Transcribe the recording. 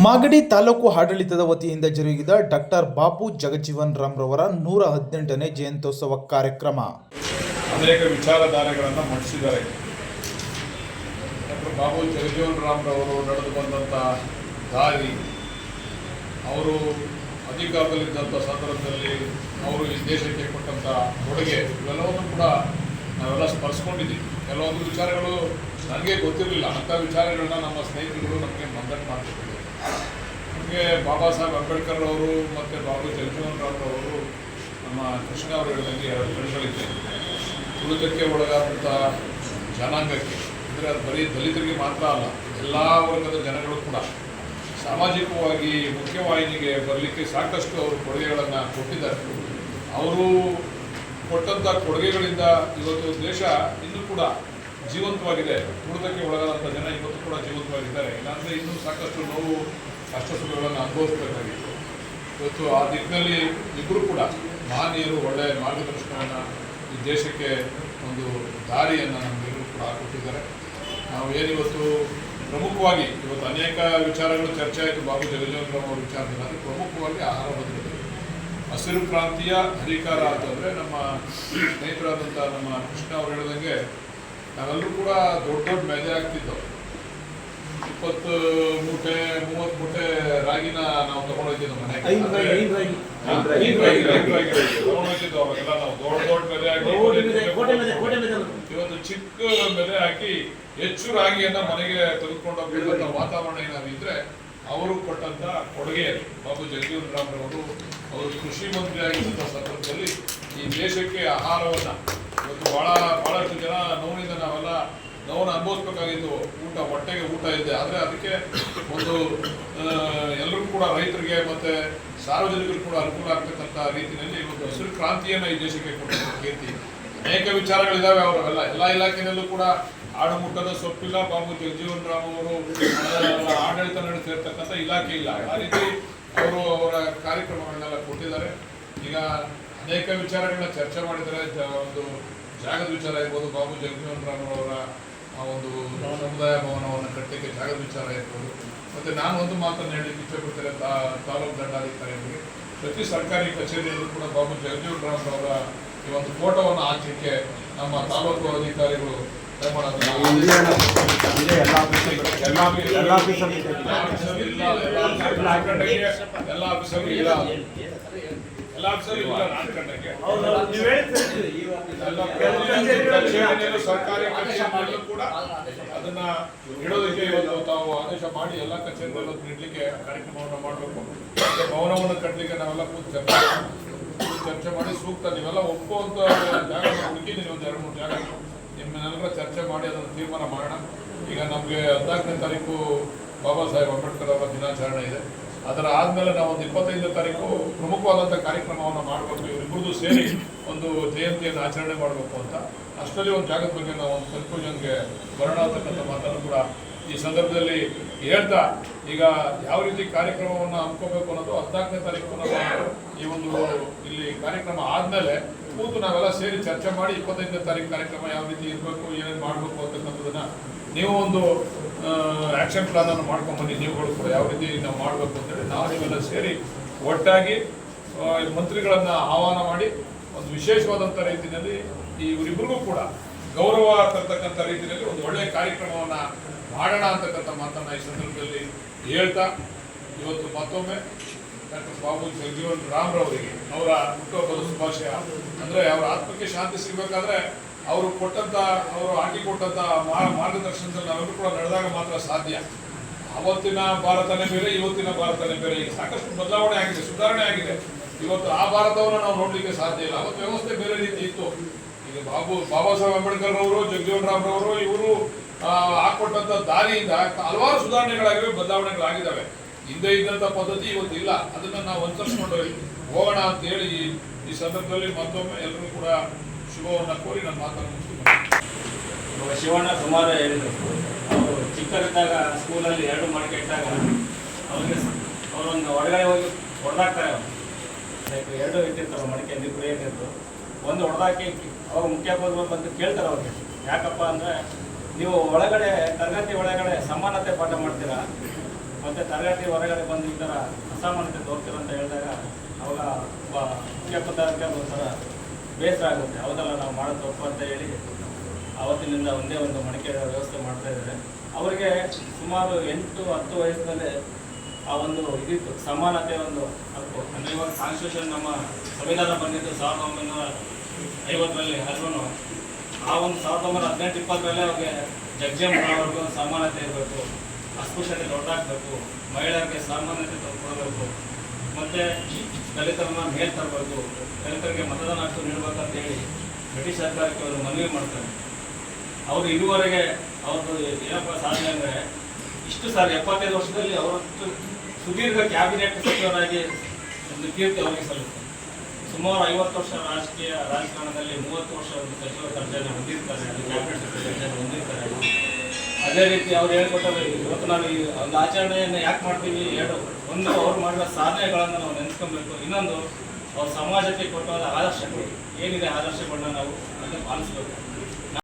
ಮಾಗಡಿ ತಾಲೂಕು ಆಡಳಿತದ ವತಿಯಿಂದ ಜರುಗಿದ ಡಾಕ್ಟರ್ ಬಾಬು ಜಗಜೀವನ್ ರಾಮ್ ರವರ 118ನೇ ಜಯಂತ್ಯೋತ್ಸವ ಕಾರ್ಯಕ್ರಮ. ಅನೇಕ ವಿಚಾರಧಾರೆಗಳನ್ನು ಮಂಡಿಸಿದ್ದಾರೆ. ಡಾಕ್ಟರ್ ಬಾಬು ಜಗಜೀವನ್ ರಾಮ್ ರವರು ನಡೆದು ಬಂದಂಥ ದಾರಿ, ಅವರು ಅಧಿಕಾರದಲ್ಲಿದ್ದಂಥ ಸಂದರ್ಭದಲ್ಲಿ ಅವರು ಈ ದೇಶಕ್ಕೆ ಕೊಟ್ಟಂಥ ಕೊಡುಗೆ, ಇವೆಲ್ಲವನ್ನು ಕೂಡ ನಾವೆಲ್ಲ ಸ್ಮರಿಸ್ಕೊಂಡಿದ್ದೀವಿ. ಕೆಲವೊಂದು ವಿಚಾರಗಳು ನನಗೆ ಗೊತ್ತಿರಲಿಲ್ಲ, ಅಂಥ ವಿಚಾರಗಳನ್ನ ನಮ್ಮ ಸ್ನೇಹಿತರುಗಳು ನಮಗೆ ಮಂದಟ್ ಮಾಡ್ತಿದ್ದಾರೆ. ನಮಗೆ ಬಾಬಾ ಸಾಹೇಬ್ ಅಂಬೇಡ್ಕರ್ ಅವರು ಮತ್ತು ಬಾಬು ಜಗಜೀವನ್ ರಾಮ್ ಅವರು ನಮ್ಮ ಕೃಷ್ಣ ಅವರು ಹೇಳಿದಂಗೆ ಎರಡು ಕಡೆಗಳಿದೆ. ತುಳಿತಕ್ಕೆ ಒಳಗಾದಂಥ ಜನಾಂಗಕ್ಕೆ, ಅಂದರೆ ಅದು ಬರೀ ದಲಿತರಿಗೆ ಮಾತ್ರ ಅಲ್ಲ, ಎಲ್ಲ ವರ್ಗದ ಜನಗಳು ಕೂಡ ಸಾಮಾಜಿಕವಾಗಿ ಮುಖ್ಯವಾಹಿನಿಗೆ ಬರಲಿಕ್ಕೆ ಸಾಕಷ್ಟು ಅವರು ಕೊಡುಗೆಗಳನ್ನು ಕೊಟ್ಟಿದ್ದಾರೆ. ಅವರು ಕೊಟ್ಟಂಥ ಕೊಡುಗೆಗಳಿಂದ ಇವತ್ತು ದೇಶ ಇನ್ನೂ ಕೂಡ ಜೀವಂತವಾಗಿದೆ. ತುಳಿತಕ್ಕೆ ಒಳಗಾದಂಥ ಜನ ಇವತ್ತು ಕೂಡ ಜೀವಂತವಾಗಿದ್ದಾರೆ. ಇಲ್ಲಾಂದರೆ ಇನ್ನೂ ಸಾಕಷ್ಟು ನೋವು ಕಷ್ಟ ಸುಖಗಳನ್ನು ಅನುಭವಿಸಬೇಕಾಗಿತ್ತು. ಇವತ್ತು ಆ ದಿಕ್ಕಿನಲ್ಲಿ ಇಬ್ಬರು ಕೂಡ ಮಹನೀಯರು ಒಳ್ಳೆಯ ಮಾರ್ಗದರ್ಶನವನ್ನು ಈ ದೇಶಕ್ಕೆ ಒಂದು ದಾರಿಯನ್ನು ನಮಗೆಲ್ಲರೂ ಕೂಡ ಹಾಕೊಟ್ಟಿದ್ದಾರೆ. ನಾವು ಏನಿವತ್ತು ಪ್ರಮುಖವಾಗಿ ಇವತ್ತು ಅನೇಕ ವಿಚಾರಗಳು ಚರ್ಚೆ ಆಯಿತು ಬಾಬು ಜಗಜೀವನ್ ರಾಮ್ ಅವರ ವಿಚಾರದಲ್ಲಿ. ಅದು ಪ್ರಮುಖವಾಗಿ ಆಹಾರ ಭದ್ರತೆ, ಹಸಿರು ಕ್ರಾಂತಿಯ ಹರಿಕಾರ ಅಂತಂದರೆ ನಮ್ಮ ಸ್ನೇಹಿತರಾದಂಥ ನಮ್ಮ ಕೃಷ್ಣ ಅವರು ಹೇಳಿದಂಗೆ ನಾವೆಲ್ಲರೂ ಕೂಡ ದೊಡ್ಡ ದೊಡ್ಡ ಮೆದೆ ಆಗ್ತಿದ್ದವು. 20 ಮೂಟೆ 30 ಮೂಟೆ ರಾಗಿನ ನಾವು ತಗೊಂಡೋಗ್ತಿದ್ದೋ ಮನೆಗೆ, ತಗೊಂಡೋಗ್ತಿದ್ದೋ. ಅವಾಗೆಲ್ಲ ನಾವು ದೊಡ್ಡ ದೊಡ್ಡ ಮೆದೆ ಹಾಕಿ, ಇವತ್ತು ಚಿಕ್ಕ ಮೆದೆ ಹಾಕಿ ಹೆಚ್ಚು ರಾಗಿಯನ್ನ ಮನೆಗೆ ತೆಗೆದುಕೊಂಡು ಹೋಗ್ಬಿಡುವಂಥ ವಾತಾವರಣ ಏನಾದ್ರು ಇದ್ರೆ ಅವರು ಕೊಟ್ಟಂತ ಕೊಡುಗೆ. ಬಾಬು ಜಗಜೀವನ್ ರಾಮ್ ಅವರು ಕೃಷಿ ಮಂತ್ರಿ ಆಗಿದ್ದಂಥ ಸಂದರ್ಭದಲ್ಲಿ ಈ ದೇಶಕ್ಕೆ ಆಹಾರವನ್ನು ಇವತ್ತು ಬಹಳಷ್ಟು ಜನ ನೋವಿನಿಂದ ನಾವೆಲ್ಲ ನೋವನ್ನು ಅನುಭವಿಸ್ಬೇಕಾಗಿತ್ತು. ಹೊಟ್ಟೆಗೆ ಊಟ ಇದೆ, ಆದರೆ ಅದಕ್ಕೆ ಒಂದು ಎಲ್ಲರೂ ಕೂಡ ರೈತರಿಗೆ ಮತ್ತು ಸಾರ್ವಜನಿಕರು ಕೂಡ ಅನುಕೂಲ ಆಗ್ತಕ್ಕಂಥ ರೀತಿಯಲ್ಲಿ ಇವತ್ತು ಹಸಿರು ಕ್ರಾಂತಿಯನ್ನು ಈ ದೇಶಕ್ಕೆ ಕೊಟ್ಟಂಥ ಕೀರ್ತಿ. ಅನೇಕ ವಿಚಾರಗಳಿದ್ದಾವೆ. ಅವರೆಲ್ಲ ಎಲ್ಲ ಇಲಾಖೆಯಲ್ಲೂ ಕೂಡ ಆಡುಮುಟ್ಟದ ಸೊಪ್ಪಿಲ್ಲ. ಬಾಬು ಜಗಜೀವನ್ ರಾಮ್ ಅವರು ಆಡಳಿತ ನಡೆಸಿರ್ತಕ್ಕಂಥ ಇಲಾಖೆ ಇಲ್ಲ. ಆ ರೀತಿ ಅವರು ಅವರ ಕಾರ್ಯಕ್ರಮಗಳನ್ನೆಲ್ಲ ಕೊಟ್ಟಿದ್ದಾರೆ. ಈಗ ಅನೇಕ ವಿಚಾರಗಳನ್ನ ಚರ್ಚೆ ಮಾಡಿದರೆ, ಒಂದು ಜಾಗದ ವಿಚಾರ ಇರ್ಬೋದು, ಬಾಬು ಜಗಜೀವನ್ ರಾಮ್ ಅವರ ಒಂದು ಸಮುದಾಯ ಭವನವನ್ನು ಕಟ್ಟಲಿಕ್ಕೆ ಜಾಗದ ವಿಚಾರ ಇರ್ಬೋದು. ಮತ್ತು ನಾನು ಒಂದು ಮಾತನ್ನು ಹೇಳಲಿಕ್ಕೆ ಇಷ್ಟಪಡ್ತೇನೆ, ತಾಲೂಕು ದಂಡಾಧಿಕಾರಿಗಳಿಗೆ ಪ್ರತಿ ಸರ್ಕಾರಿ ಕಚೇರಿಯಲ್ಲೂ ಕೂಡ ಬಾಬು ಜಗಜೀವನ್ ರಾಮ್ ಅವರ ಈ ಒಂದು ಫೋಟೋವನ್ನು ಹಾಕಲಿಕ್ಕೆ ನಮ್ಮ ತಾಲೂಕು ಅಧಿಕಾರಿಗಳು ಸರ್ಕಾರಿ ಕಚೇರಿಗಳಲ್ಲೂ ಕೂಡ ಅದನ್ನ ಇಡೋದಕ್ಕೆ ಇವತ್ತು ತಾವು ಆದೇಶ ಮಾಡಿ ಎಲ್ಲ ಕಚೇರಿಗಳಲ್ಲೂ ಇಡ್ಲಿಕ್ಕೆ ಕಾರ್ಯಕ್ರಮವನ್ನು ಮಾಡಬೇಕು. ಭವನವನ್ನು ಕಟ್ಟಲಿಕ್ಕೆ ನಾವೆಲ್ಲ ಚರ್ಚೆ ಮಾಡಿ ಸೂಕ್ತ ನೀವೆಲ್ಲ ಒಪ್ಪುವಂತ ಜಾಗ ಹುಡುಕಿದ್ದೀನಿ. ಒಂದು 2-3 ಜಾಗ ನಿಮ್ಮನ್ನೆಲ್ಲರ ಚರ್ಚೆ ಮಾಡಿ ಅದನ್ನು ತೀರ್ಮಾನ ಮಾಡೋಣ. ಈಗ ನಮಗೆ 14ನೇ ತಾರೀಕು ಬಾಬಾ ಸಾಹೇಬ್ ಅಂಬೇಡ್ಕರ್ ಅವರ ದಿನಾಚರಣೆ ಇದೆ. ಅದರ ಆದಮೇಲೆ ನಾವು ಒಂದು 25ನೇ ತಾರೀಕು ಪ್ರಮುಖವಾದಂಥ ಕಾರ್ಯಕ್ರಮವನ್ನು ಮಾಡಬೇಕು. ಇವರಿಬ್ಬರದು ಸೇರಿ ಒಂದು ಜಯಂತಿಯನ್ನು ಆಚರಣೆ ಮಾಡಬೇಕು ಅಂತ. ಅಷ್ಟರಲ್ಲಿ ಒಂದು ಜಾಗದ ಬಗ್ಗೆ ನಾವು ಒಂದು ಕನ್ಫ್ಯೂಷನ್ಗೆ ಬರೋಣ ಅಂತಕ್ಕಂಥ ಮಾತನ್ನು ಕೂಡ ಈ ಸಂದರ್ಭದಲ್ಲಿ ಹೇಳ್ತಾ, ಈಗ ಯಾವ ರೀತಿ ಕಾರ್ಯಕ್ರಮವನ್ನು ಹಮ್ಮಿಕೋಬೇಕು ಅನ್ನೋದು 14ನೇ ತಾರೀಕು ನಾವು ಈ ಒಂದು ಇಲ್ಲಿ ಕಾರ್ಯಕ್ರಮ ಆದಮೇಲೆ ಕೂತು ನಾವೆಲ್ಲ ಸೇರಿ ಚರ್ಚೆ ಮಾಡಿ 25ನೇ ತಾರೀಕು ಕಾರ್ಯಕ್ರಮ ಯಾವ ರೀತಿ ಇರಬೇಕು, ಏನೇನು ಮಾಡಬೇಕು ಅಂತಕ್ಕಂಥದ್ದನ್ನು ನೀವು ಒಂದು ಆ್ಯಕ್ಷನ್ ಪ್ಲಾನನ್ನು ಮಾಡ್ಕೊಂಡ್ಬನ್ನಿ. ನೀವುಗಳು ಕೂಡ ಯಾವ ರೀತಿ ನಾವು ಮಾಡಬೇಕು ಅಂತೇಳಿ ನಾವು ನೀವೆಲ್ಲ ಸೇರಿ ಒಟ್ಟಾಗಿ ಮಂತ್ರಿಗಳನ್ನು ಆಹ್ವಾನ ಮಾಡಿ ಒಂದು ವಿಶೇಷವಾದಂಥ ರೀತಿಯಲ್ಲಿ ಇವರಿಬ್ಬರಿಗೂ ಕೂಡ ಗೌರವ ತರ್ತಕ್ಕಂಥ ರೀತಿಯಲ್ಲಿ ಒಂದು ಒಳ್ಳೆಯ ಕಾರ್ಯಕ್ರಮವನ್ನು ಮಾಡೋಣ ಅಂತಕ್ಕಂಥ ಮಾತನ್ನು ಈ ಸಂದರ್ಭದಲ್ಲಿ ಹೇಳ್ತಾ, ಇವತ್ತು ಮತ್ತೊಮ್ಮೆ ಡಾಕ್ಟರ್ ಬಾಬು ಜಗಜೀವನ್ ರಾಮ್ ರವರಿಗೆ ಅವರ ಹುಟ್ಟುಹಬ್ಬದ ಶುಭಾಶಯ. ಅಂದರೆ ಅವರ ಆತ್ಮಕ್ಕೆ ಶಾಂತಿ ಸಿಗಬೇಕಾದ್ರೆ ಅವರು ಹಾಕಿಕೊಟ್ಟಂಥ ಮಾರ್ಗದರ್ಶನದಲ್ಲಿ ನಾವೆಲ್ಲರೂ ಕೂಡ ನಡೆದಾಗ ಮಾತ್ರ ಸಾಧ್ಯ. ಅವತ್ತಿನ ಭಾರತನೇ ಬೇರೆ, ಇವತ್ತಿನ ಭಾರತನೇ ಬೇರೆ. ಈಗ ಸಾಕಷ್ಟು ಬದಲಾವಣೆ ಆಗಿದೆ, ಸುಧಾರಣೆ ಆಗಿದೆ. ಇವತ್ತು ಆ ಭಾರತವನ್ನು ನಾವು ನೋಡಲಿಕ್ಕೆ ಸಾಧ್ಯ ಇಲ್ಲ. ಅವತ್ತು ವ್ಯವಸ್ಥೆ ಬೇರೆ ರೀತಿ ಇತ್ತು. ಈಗ ಬಾಬಾ ಸಾಹೇಬ್ ಅಂಬೇಡ್ಕರ್ ಅವರು, ಜಗಜೀವನ್ ರಾಮ್ ರವರು ಇವರು ಹಾಕೊಟ್ಟಂಥ ದಾರಿಯಿಂದ ಹಲವಾರು ಸುಧಾರಣೆಗಳಾಗಿವೆ, ಬದಲಾವಣೆಗಳಾಗಿದ್ದಾವೆ. ಹಿಂದೆ ಇದ್ದಂಥ ಪದ್ಧತಿ ಇವತ್ತು ಇಲ್ಲ. ಅದನ್ನು ನಾವು ಅನುಸರಿಸ್ಕೊಂಡು ಹೋಗೋಣ ಅಂತ ಹೇಳಿ ಈ ಸಂದರ್ಭದಲ್ಲಿ ಮತ್ತೊಮ್ಮೆ ಎಲ್ಲರೂ ಕೂಡ ಶುಭವನ್ನು ಕೋರಿ ನನ್ನ ಮಾತನ್ನು ಮುಗಿಸ್ತೀನಿ. ಶಿವಣ್ಣ ಸುಮಾರು ಹೇಳಿದರು. ಅವರು ಚಿಕ್ಕರಿದ್ದಾಗ ಸ್ಕೂಲಲ್ಲಿ 2 ಮಡಿಕೆ ಇಟ್ಟಾಗ ಅವರೊಂದು ಹೊರಗಡೆ ಹೋಗಿ ಹೊಡೆದಾಕ್ತಾರೆ. 2 ಇಟ್ಟಿರ್ತಾರೆ ಮಡಿಕೆ, ಇಬ್ಬರು ಏನಿರ್ತು ಒಂದು ಹೊಡೆದಾಕಿ ಅವಾಗ ಮುಖ್ಯೋಪಾಧ್ಯಾಯರು ಬಂದು ಕೇಳ್ತಾರೆ ಅವ್ರಿಗೆ, ಯಾಕಪ್ಪ ಅಂದರೆ ನೀವು ಒಳಗಡೆ ತರಗತಿ ಒಳಗಡೆ ಸಮಾನತೆ ಪಾಠ ಮಾಡ್ತೀರಾ, ಮತ್ತು ತರಗತಿ ಹೊರಗಡೆ ಬಂದು ಈ ಥರ ಅಸಾಮಾನ್ಯತೆ ತೋರ್ತೀರ ಅಂತ ಹೇಳಿದಾಗ ಅವಾಗ ಒಬ್ಬ ಮುಖ್ಯೋಪಾಧ್ಯಾಯರಿಗೆ ಒಂಥರ ಬೇಸರ ಆಗುತ್ತೆ. ಹೌದಲ್ಲ, ನಾವು ಮಾಡೋದು ತಪ್ಪು ಅಂತ ಹೇಳಿ ಆವತ್ತಿನಿಂದ ಒಂದೇ ಒಂದು ಮಡಿಕೆ ವ್ಯವಸ್ಥೆ ಮಾಡ್ತಾ ಇದ್ದಾರೆ. ಅವರಿಗೆ ಸುಮಾರು 8-10 ವಯಸ್ಸಿನಲ್ಲೇ ಆ ಒಂದು ಇದಿತ್ತು, ಸಮಾನತೆ ಒಂದು ಹಕ್ಕು. ಅಂದರೆ ಇವಾಗ ಕಾನ್ಸ್ಟಿಟ್ಯೂಷನ್ ನಮ್ಮ ಸಂವಿಧಾನ ಬಂದಿದ್ದು 1950ರಲ್ಲಿ, ಆದ್ರೂ ಆ ಒಂದು 1918-20ರಲ್ಲಿ ಅವ್ರಿಗೆ ಜಗ್ಜಮ್ಮನವ್ರಿಗೂ ಸಮಾನತೆ ಇರಬೇಕು, ಅಸ್ಪೃಶ್ಯತೆ ದೊಡ್ಡಾಗಬೇಕು, ಮಹಿಳೆಯರಿಗೆ ಸಮಾನತೆ ಕೊಡಬೇಕು, ಮತ್ತು ದಲಿತರನ್ನ ಮೇಲ್ ತರಬೇಕು, ದಲಿತರಿಗೆ ಮತದಾನ ಹಕ್ಕು ನೀಡಬೇಕಂತೇಳಿ ಬ್ರಿಟಿಷ್ ಸರ್ಕಾರಕ್ಕೆ ಅವರು ಮನವಿ ಮಾಡ್ತಾರೆ. ಅವರು ಇದುವರೆಗೆ ಅವ್ರದ್ದು ಏನಪ್ಪ ಸಾಧನೆ ಅಂದರೆ ಇಷ್ಟು 75 ವರ್ಷದಲ್ಲಿ ಅವರಷ್ಟು ಸುದೀರ್ಘ ಕ್ಯಾಬಿನೆಟ್ ಸಚಿವರಾಗಿ ಒಂದು ಕೀರ್ತಿ ಅವರಿಗೆ ಸಲ್ಲುತ್ತೆ. ಸುಮಾರು 50 ವರ್ಷ ರಾಜಕಾರಣದಲ್ಲಿ 30 ವರ್ಷ ಒಂದು ಸಚಿವ ದರ್ಜೆಯನ್ನು ಹೊಂದಿರ್ತಾರೆ, ಅದು ಕ್ಯಾಬಿನೆಟ್ ಸಚಿವ ದರ್ಜೆಯನ್ನು ಹೊಂದಿರ್ತಾರೆ. ಅದೇ ರೀತಿ ಅವ್ರು ಹೇಳ್ಕೊಟ್ಟರೆ ಇವತ್ತು ನಾವು ಈ ಒಂದು ಆಚರಣೆಯನ್ನು ಯಾಕೆ ಮಾಡ್ತೀವಿ, ಒಂದು ಅವ್ರು ಮಾಡಿರೋ ಸಾಧನೆಗಳನ್ನು ನಾವು ನೆನೆಸ್ಕೊಬೇಕು, ಇನ್ನೊಂದು ಅವ್ರ ಸಮಾಜಕ್ಕೆ ಕೊಟ್ಟಾದ ಆದರ್ಶಗಳು ಏನಿದೆ, ಆದರ್ಶಗಳನ್ನ ನಾವು ಅದನ್ನು ಪಾಲಿಸಬೇಕು.